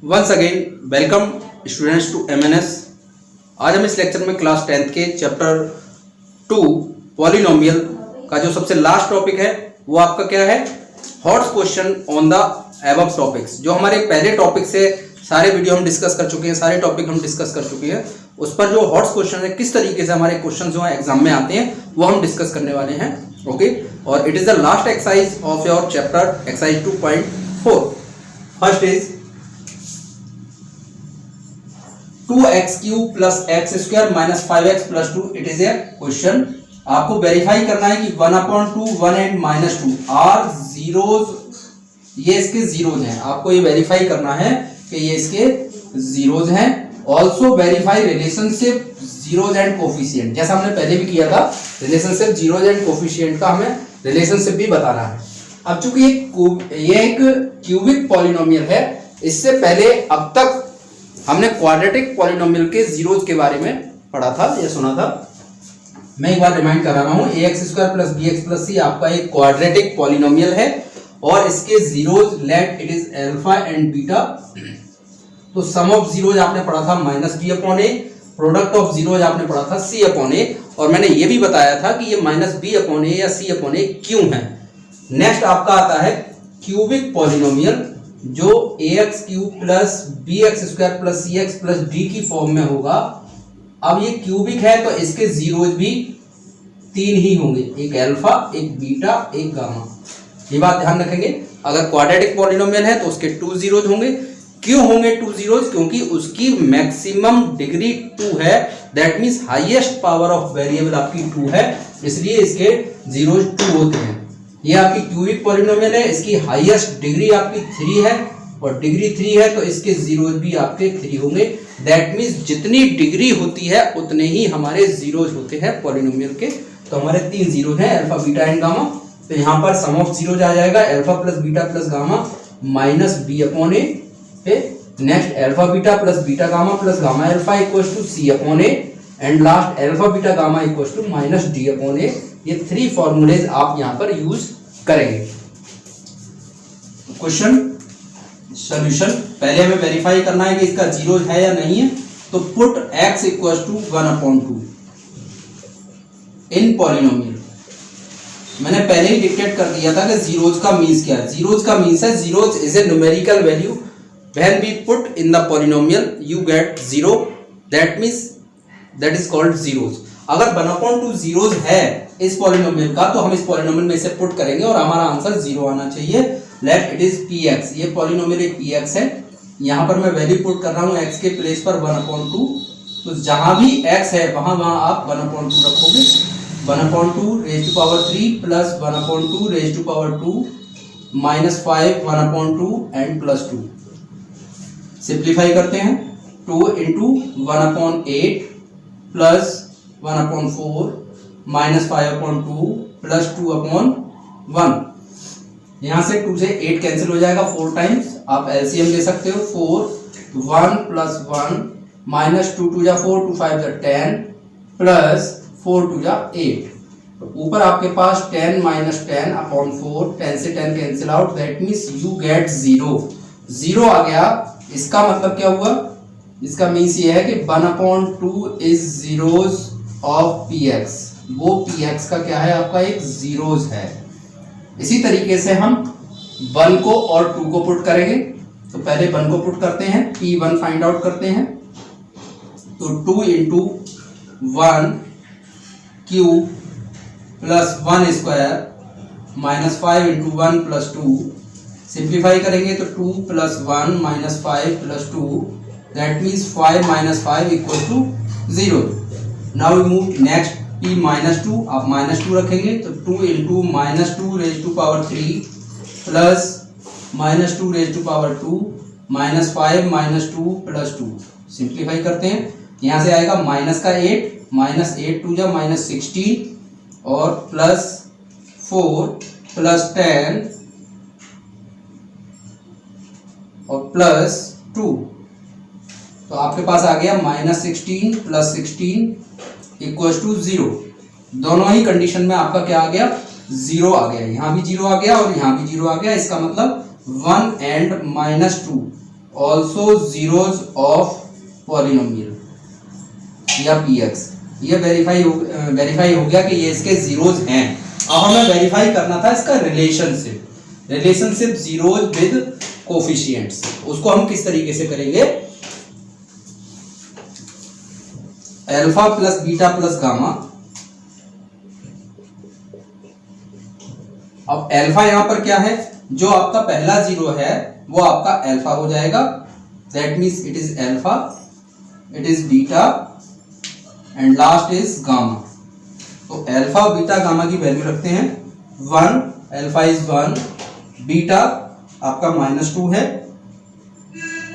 Once again welcome students to MNS. आज हम इस लेक्चर में क्लास 10th के चैप्टर 2 पॉलिनोमियल का जो सबसे लास्ट टॉपिक है वो आपका क्या है, hot question on the above topics. जो हमारे पहले टॉपिक से सारे वीडियो हम डिस्कस कर चुके हैं, सारे टॉपिक हम डिस्कस कर चुके हैं, उस पर जो हॉट क्वेश्चन है, किस तरीके से हमारे क्वेश्चन जो है एग्जाम में आते हैं वो हम डिस्कस करने वाले हैं। ओके, और it is the last exercise of your chapter exercise 2.4। First is 2x³ plus x square minus 5x plus 2। It is a question. आपको वेरीफाई करना है कि 1/2, 1 एंड माइनस 2 आर जीरोज, ये इसके जीरोज हैं। आपको ये वेरीफाई करना है कि ये इसके जीरोज हैं। Also verify relationship zeros and coefficient, जैसा हमने पहले भी किया था। रिलेशनशिप जीरोज एंड कोफिशिएंट का हमें रिलेशनशिप भी बताना है। अब चूंकि ये एक क्यूबिक पॉलिनोमियल है, इससे पहले अब तक हमने क्वाड्रेटिक पॉलिनोमियल के जीरोज के बारे में पढ़ा था या सुना था। मैं एक बार रिमाइंड करा रहा हूं, ax² plus bx plus c आपका एक क्वाड्रेटिक पॉलिनोमियल है और इसके zeros let it is alpha and beta. तो सम ऑफ जीरोज आपने पढ़ा था -b/a, प्रोडक्ट ऑफ जीरोज आपने पढ़ा था c/a, और मैंने ये भी बताया था कि ये -b/a या c/a क्यों है। नेक्स्ट आपका आता है क्यूबिक पॉलिनोमियल, जो ax³ plus bx² plus cx plus d की फॉर्म में होगा। अब ये क्यूबिक है तो इसके जीरोज भी 3 ही होंगे, एक अल्फा, एक बीटा, एक गामा। ये बात ध्यान रखेंगे। अगर क्वाड्रेटिक पॉलिनोमियल है तो उसके 2 जीरोज होंगे। क्यों होंगे 2 जीरोज? क्योंकि उसकी मैक्सिमम डिग्री 2 है, that means highest power of variable आपकी 2 है, इसलिए इसके जीरोज 2 होते हैं। ये आपकी क्यूबिक पॉलिनोमियल है, इसकी हाईएस्ट डिग्री आपकी 3 है और डिग्री 3 है तो इसके जीरोज भी आपके 3 होंगे। दैट मींस जितनी डिग्री होती है उतने ही हमारे जीरोज होते हैं पॉलिनोमियल के। तो हमारे 3 जीरोज हैं, अल्फा, बीटा एंड गामा। तो यहाँ पर सम ऑफ जीरोज आ जाएगा alpha plus beta plus gamma minus b/a। Next alpha beta plus beta gamma plus gamma alpha equals to c/a and last alpha beta gamma equals to minus d/a। ये 3 formulas आप यहाँ पर use करेंगे। Question solution, पहले हमें verify करना है कि इसका जीरो है या नहीं है। तो put x equals to 1/2 in polynomial. मैंने पहले ही डिक्टेट कर दिया था कि जीरोज का मीन्स क्या है। जीरोज का मीन्स है, zeros is a numerical value, when we put in the polynomial you get 0, that means that is called zeros. अगर 1/2 जीरोज है इस पॉलिनोमियल का तो हम इस पॉलिनोमियल में इसे पुट करेंगे और हमारा आंसर 0 आना चाहिए। लेट इट इज px, ये पॉलिनोमियल एक px है। यहाँ पर मैं वैल्यू पुट कर रहा हूँ x के प्लेस पर 1/2। तो जहां भी x है वहां आप 1/2 रखोगे। 1/2 raise to power 3 plus 1/2 raise to power 2 minus 5 1/2 and plus 2। Simplify करते हैं। 2 इंटू 1/8 प्लस 1/4 माइनस 5/2 प्लस 2/1। यहां से 2 से 8 कैंसिल हो जाएगा 4 टाइम्स। आप एलसीएम ले सकते हो। 4 1 प्लस 1 माइनस 2 2 जा 4 2 5 जा 10 प्लस 4 2 जा 8। तो ऊपर आपके पास 10 माइनस 10/4, 10 से 10 cancel out, that means you get 0। 0 आ गया। इसका मतलब क्या हुआ? इसका मीन्स ये है कि 1/2 इज जीरोज ऑफ px। वो px का क्या है? आपका एक जीरोज है। इसी तरीके से हम 1 को और 2 को पुट करेंगे। तो पहले 1 को पुट करते हैं, p1 फाइंड आउट करते हैं। तो 2 into 1 cube plus 1 square minus 5 into 1 plus 2। Simplify करेंगे तो 2 plus 1 minus 5 plus 2, that means 5 minus 5 equal to 0। Now we move next p minus 2, आप माइनस 2 रखेंगे तो 2 into minus 2 raise to power 3 plus minus 2 raise to power 2 minus 5 minus 2 plus 2। Simplify करते हैं। यहाँ से आएगा माइनस का 8, माइनस 8 2 जा माइनस 16 और प्लस 4 प्लस 10 और प्लस 2। तो आपके पास आ गया -16 प्लस 16 इक्वल्स टू 0। दोनों ही कंडीशन में आपका क्या आ गया? 0 आ गया। यहाँ भी 0 आ गया और यहाँ भी 0 आ गया। इसका मतलब 1 and -2 also zeros of polynomial या px। ये वेरीफाई हो गया कि ये इसके जीरोज हैं। अब हमें वेरीफाई करना था इसका रिलेशनशिप जीरोज विद कोफिशिएंट्स। उसको हम किस तरीके से करेंगे, alpha plus beta plus gamma. अब अल्फा यहां पर क्या है, जो आपका पहला जीरो है वो आपका अल्फा हो जाएगा, that means it is alpha, it is beta and last is gamma. तो अल्फा बीटा गामा की वैल्यू रखते हैं 1, अल्फा इज 1, बीटा आपका -2 है,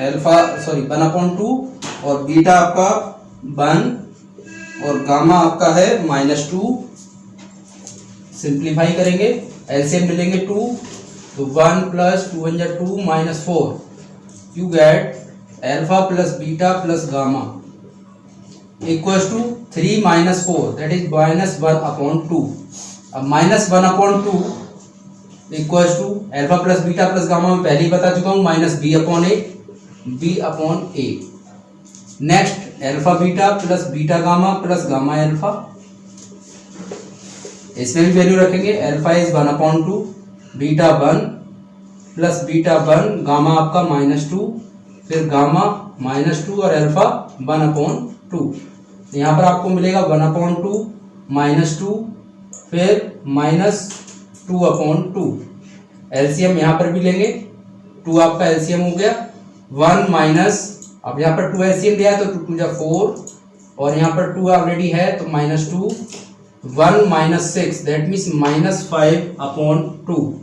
अल्फा 1/2 और बीटा आपका 1 और गामा आपका है -2। सिंप्लीफाई करेंगे, एलसीएम मिलेंगे 2, तो 1 + 2 = 2 -4, you get alpha plus beta plus gamma equals to 3 - 4 that is -1/2। अब -1/2 equals to alpha plus beta plus gamma में पहले ही बता चुका हूं -b/a। Next alpha beta plus beta gamma plus gamma alpha, इसमें भी वैल्यू रखेंगे, alpha is 1/2, beta 1 plus beta 1, gamma आपका -2, फिर गामा -2 और अल्फा 1/2। यहाँ पर आपको मिलेगा 1/2 -2 फिर -2/2। एलसीएम यहाँ पर भी लेंगे, 2 आपका एलसीएम हो गया, 1 माइनस, अब यहाँ पर 2 एलसीएम दिया है तो 2 × 4 और यहाँ पर 2 ऑलरेडी है तो -2, 1 - 6 दैट मीन्स -5/2।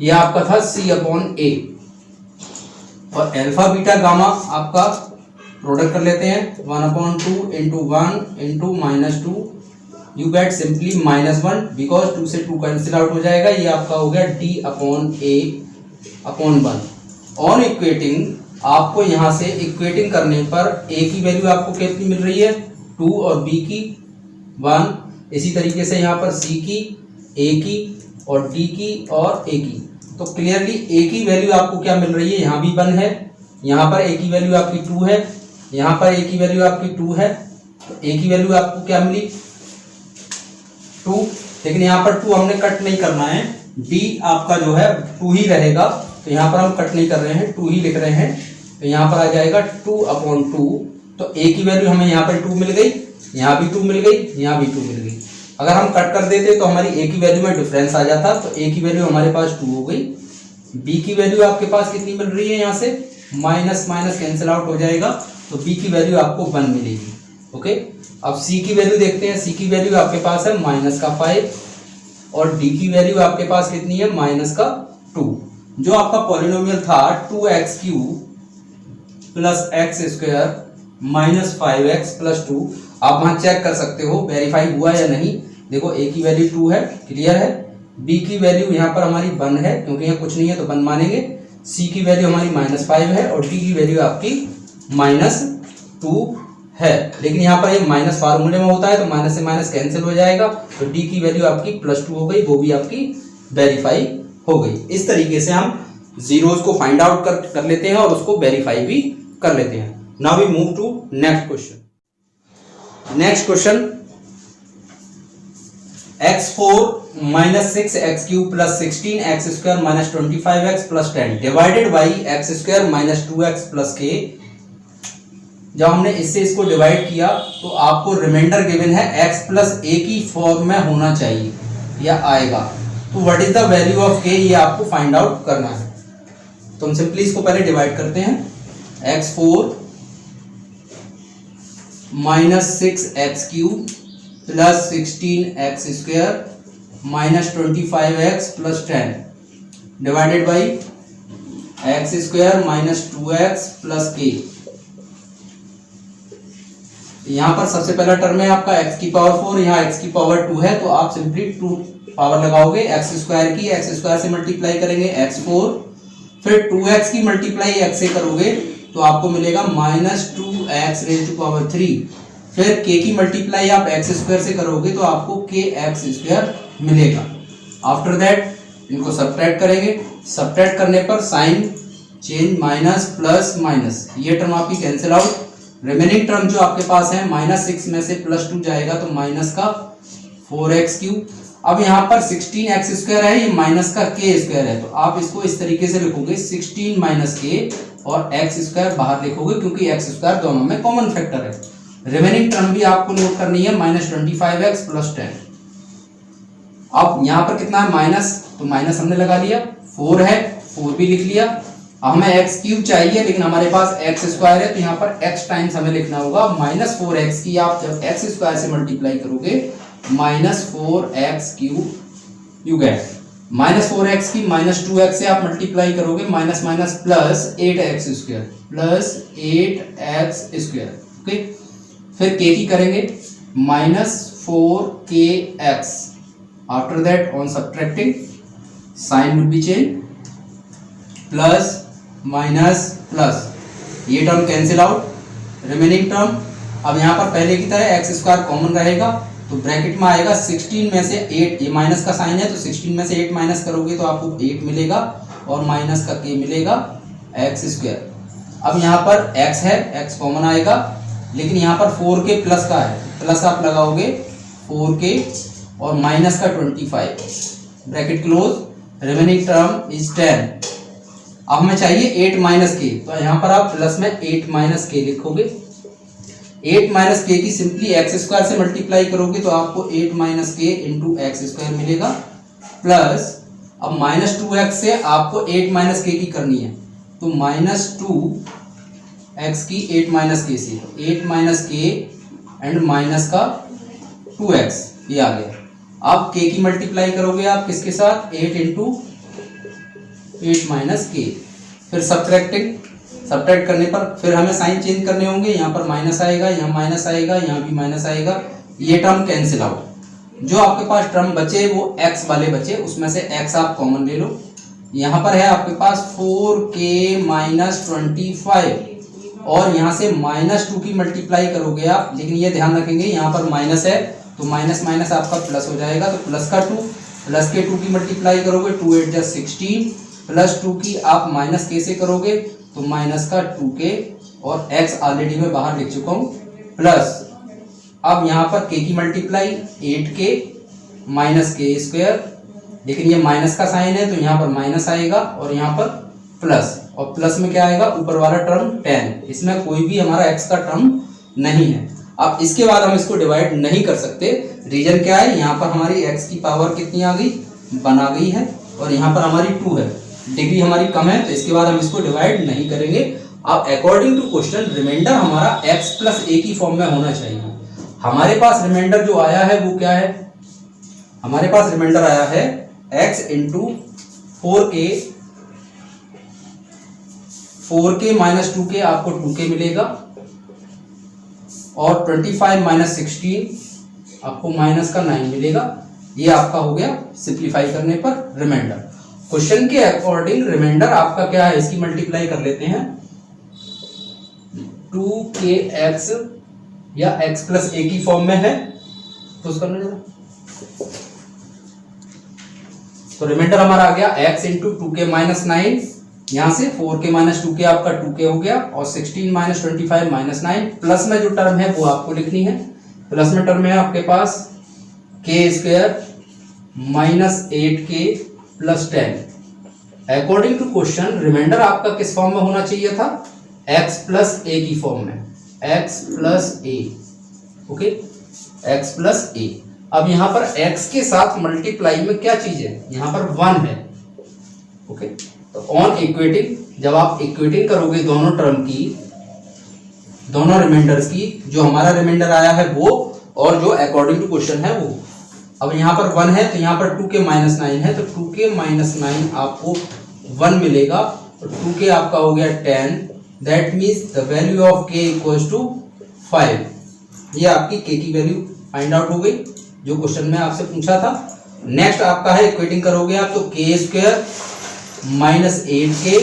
ये आपका था C/A। और अल्फा बीटा गामा आपका प्रोडक्ट कर लेते हैं, 1/2 × 1 × -2, यू गेट सिंपली -1 बिकॉज 2 से 2 कैंसिल आउट हो जाएगा। ये आपका हो गया D/A/1। ऑन इक्वेटिंग, आपको यहाँ से इक्वेटिंग करने पर A की वैल्यू आपको कितनी मिल रही है 2 और B की 1, इसी तरीके से यहाँ पर C की, A की और D की और A की। तो क्लियरली A की वैल्यू आपको क्या मिल रही है, यहाँ भी 1 है, यहाँ पर A की वैल्यू आपकी 2 है, यहाँ पर A की वैल्यू आपकी 2 है, तो A की वैल्यू आपको क्या मिली 2। लेकिन यहाँ पर 2 हमने कट नहीं करना है, D आपका जो है 2 ही रहेगा, तो यहाँ पर हम कट नहीं कर रहे हैं, 2 ही लिख रहे हैं, तो यहाँ पर आ जाएगा 2/2। तो A की वैल्यू हमें यहाँ पर 2 मिल गई, यहाँ भी 2 मिल गई, यहाँ भी 2 मिल गई। अगर हम कट कर देते तो हमारी A की वैल्यू में डिफरेंस आ जाता, तो A की वैल्यू हमारे पास 2 हो गई। B की वैल्यू आपके पास कितनी मिल रही है, यहाँ से माइनस माइनस कैंसिल आउट हो जाएगा, तो B की वैल्यू आपको 1 मिलेगी। ओके, अब C की वैल्यू देखते हैं। C की वैल्यू आपके पास है -5 और D की वैल्यू आपके पास कितनी है -2। जो आपका पॉलिनोमियल था 2x³ + x² -5x + 2, आप वहां चेक कर सकते हो वेरीफाई हुआ या नहीं। देखो A की वैल्यू 2 है, क्लियर है। B की वैल्यू यहाँ पर हमारी 1 है, क्योंकि यहाँ कुछ नहीं है तो 1 मानेंगे। C की वैल्यू हमारी -5 है और D की वैल्यू आपकी -2 है। लेकिन यहाँ पर ये माइनस फार्मूले में होता है तो माइनस से माइनस कैंसिल हो जाएगा, तो D की वैल्यू आपकी +2 हो गई, वो भी आपकी वेरीफाई हो गई। इस तरीके से हम जीरोस को फाइंड आउट कर लेते हैं और उसको वेरीफाई भी कर लेते हैं। Now we move to next question. Next question, x4 - 6x³ + 16x² - 25x + 10 divided by x² - 2x + k। जब हमने इससे इसको डिवाइड किया तो आपको रिमाइंडर गिवन है x + a की फॉर्म में होना चाहिए या आएगा, तो what is the value of k, ये आपको फाइंड आउट करना है। तो हम सिंपली इसको पहले डिवाइड करते हैं, x4 - 6x³ + 16x² - 25x + 10 divided by x² - 2x + k। यहाँ पर सबसे पहला टर्म है आपका x⁴, यहाँ x⁴ है, तो आप सिंपली 2 पावर लगाओगे x² की, x² से मल्टीप्लाई करेंगे x4, फिर 2x की मल्टीप्लाई x से करोगे तो आपको मिलेगा -2x⁻3, फिर k की मल्टीप्लाई आप x² से करोगे तो आपको kx² मिलेगा। आफ्टर दैट इनको सब्ट्रैक्ट करेंगे, सब्ट्रैक्ट करने पर sign change minus plus minus, ये टर्म आपकी कैंसिल आउट। रिमेनिंग टर्म जो आपके पास है -6 में से +2 जाएगा तो माइनस का 4x3। अब यहाँ पर 16x² है, ये माइनस का k² है, तो आप इसको इस तरीके से लिखोगे 16 - k और x² बाहर लिखोगे क्योंकि x² दोनों में कॉमन फैक्टर है। रिमेनिंग टर्म भी आपको नोट करनी है -25x + 10। अब यहाँ पर कितना है माइनस, तो माइनस हमने लगा लिया, 4 है 4 भी लिख लिया। अब हमें x³ चाहिए लेकिन हमारे पास x² है, तो यहाँ पर x टाइम्स हमें लिखना होगा। -4x की आप जब x² से मल्टीप्लाई करोगे -4x³ यू गेट -4x की -2x से आप मल्टीप्लाई करोगे माइनस प्लस 8x² ओके। फिर k की करेंगे -4kx। After that on subtracting sign will be change, plus minus plus, ये term cancel out. Remaining term अब यहाँ पर पहले की तरह x² कॉमन रहेगा, तो ब्रैकेट में आएगा 16 में से 8, ये माइनस का साइन है तो 16 में से 8 माइनस करोगे तो आपको 8 मिलेगा और माइनस का k मिलेगा x²। अब यहाँ पर x है, x कॉमन आएगा, लेकिन यहाँ पर 4k प्लस का है, प्लस आप लगाओगे 4k और माइनस का 25, bracket close. Remaining term is 10। अब हमें चाहिए 8 - k, तो यहाँ पर आप प्लस में 8 - k लिखोगे। 8 - k की सिंपली x² से मल्टीप्लाई करोगे तो आपको 8 - k इंटू x² मिलेगा, प्लस अब -2x से आपको 8 - k की करनी है, तो -2x की 8 - k से 8 - k एंड माइनस का 2x, ये आ गया। अब k की मल्टीप्लाई करोगे आप किसके साथ, 8 इंटू 8 - k। फिर सब्ट्रैक्ट करने पर फिर हमें साइन चेंज करने होंगे, यहाँ पर माइनस आएगा, यहाँ माइनस आएगा, यहाँ भी माइनस आएगा, ये टर्म कैंसिल आउट। जो आपके पास टर्म बचे वो x वाले बचे, उसमें से x आप कॉमन ले लो। यहाँ पर है आपके पास 4k - 25 और यहाँ से -2 की मल्टीप्लाई करोगे आप, लेकिन ये ध्यान रखेंगे यहाँ पर माइनस है तो माइनस आपका प्लस हो जाएगा, तो प्लस का 2 प्लस के 2 की मल्टीप्लाई करोगे 2 8 जा 16 प्लस 2 की आप माइनस के से करोगे तो माइनस का 2k और x ऑलरेडी मैं बाहर लिख चुका हूँ, प्लस अब यहाँ पर k की मल्टीप्लाई 8k -k², लेकिन ये माइनस का साइन है तो यहाँ पर माइनस आएगा और यहाँ पर प्लस, और प्लस में क्या आएगा ऊपर वाला टर्म 10, इसमें कोई भी हमारा x का टर्म नहीं है। अब इसके बाद हम इसको डिवाइड नहीं कर सकते, रीजन क्या है, यहाँ पर हमारी x की पावर कितनी आ गई, 1 आ गई है, और यहाँ पर हमारी 2 है, डिग्री हमारी कम है, तो इसके बाद हम इसको डिवाइड नहीं करेंगे। अब अकॉर्डिंग टू क्वेश्चन रिमाइंडर हमारा x + a की फॉर्म में होना चाहिए। हमारे पास रिमाइंडर जो आया है वो क्या है, हमारे पास रिमाइंडर आया है x इंटू 4k - 2k, आपको 2k मिलेगा, और 25 - 16 आपको माइनस का 9 मिलेगा। ये आपका हो गया सिंप्लीफाई करने पर रिमाइंडर। क्वेश्चन के अकॉर्डिंग रिमाइंडर आपका क्या है, इसकी मल्टीप्लाई कर लेते हैं, 2kx या x + a की फॉर्म में है तो उसका तो रिमाइंडर हमारा आ गया x इंटू 2k - 9, यहाँ से 4k - 2k आपका 2k हो गया, और 16 - 25 - 9, प्लस में जो टर्म है वो आपको लिखनी है। प्लस में टर्म है आपके पास k² -8k + 10। According to question remainder आपका किस फॉर्म में होना चाहिए था, x + a की फॉर्म में, x + a, okay, x + a। अब यहाँ पर x के साथ मल्टीप्लाई में क्या चीज है, यहाँ पर 1 है, ओके। तो ऑन इक्वेटिंग, जब आप इक्वेटिंग करोगे दोनों टर्म की, दोनों रिमाइंडर्स की, जो हमारा रिमाइंडर आया है वो और जो अकॉर्डिंग टू क्वेश्चन है वो, अब यहाँ पर 1 है तो यहाँ पर 2k - 9 है, तो 2k - 9 आपको 1 मिलेगा, तो 2k आपका हो गया 10, that means the value of k = 5। ये आपकी k की वैल्यू फाइंड आउट हो गई जो क्वेश्चन में आपसे पूछा था। नेक्स्ट आपका है इक्वेटिंग करोगे आप तो k² -8k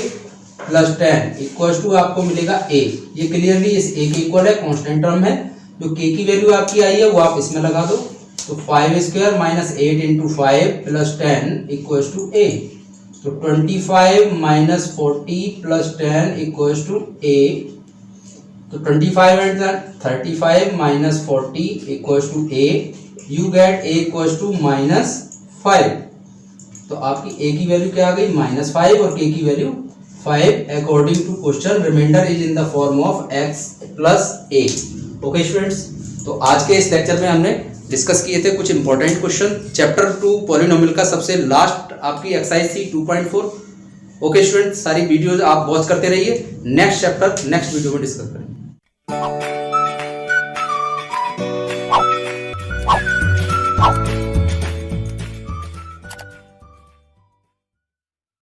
+ 10 = आपको मिलेगा a। ये क्लियरली इस a के इक्वल है, कांस्टेंट टर्म है, जो k की वैल्यू आपकी आई है वो आप इसमें लगा दो, तो 5² - 8 × 5 + 10 = a। तो 25 minus 40 plus 10 equals to a। तो 25 and 35 minus 40 equals to a। You get a equals to -5। तो आपकी a की वैल्यू क्या आ गई -5 और k की value 5 according to question. Remainder is in the form of x plus a। Okay students, तो आज के इस लेक्चर में हमने डिस्कस किए थे कुछ इंपॉर्टेंट क्वेश्चन। चैप्टर 2 पॉलिनोमियल का सबसे लास्ट आपकी एक्सरसाइज थी 2.4। ओके स्टूडेंट्स, सारी वीडियोज आप वॉच करते रहिए। नेक्स्ट चैप्टर नेक्स्ट वीडियो में डिस्कस करेंगे।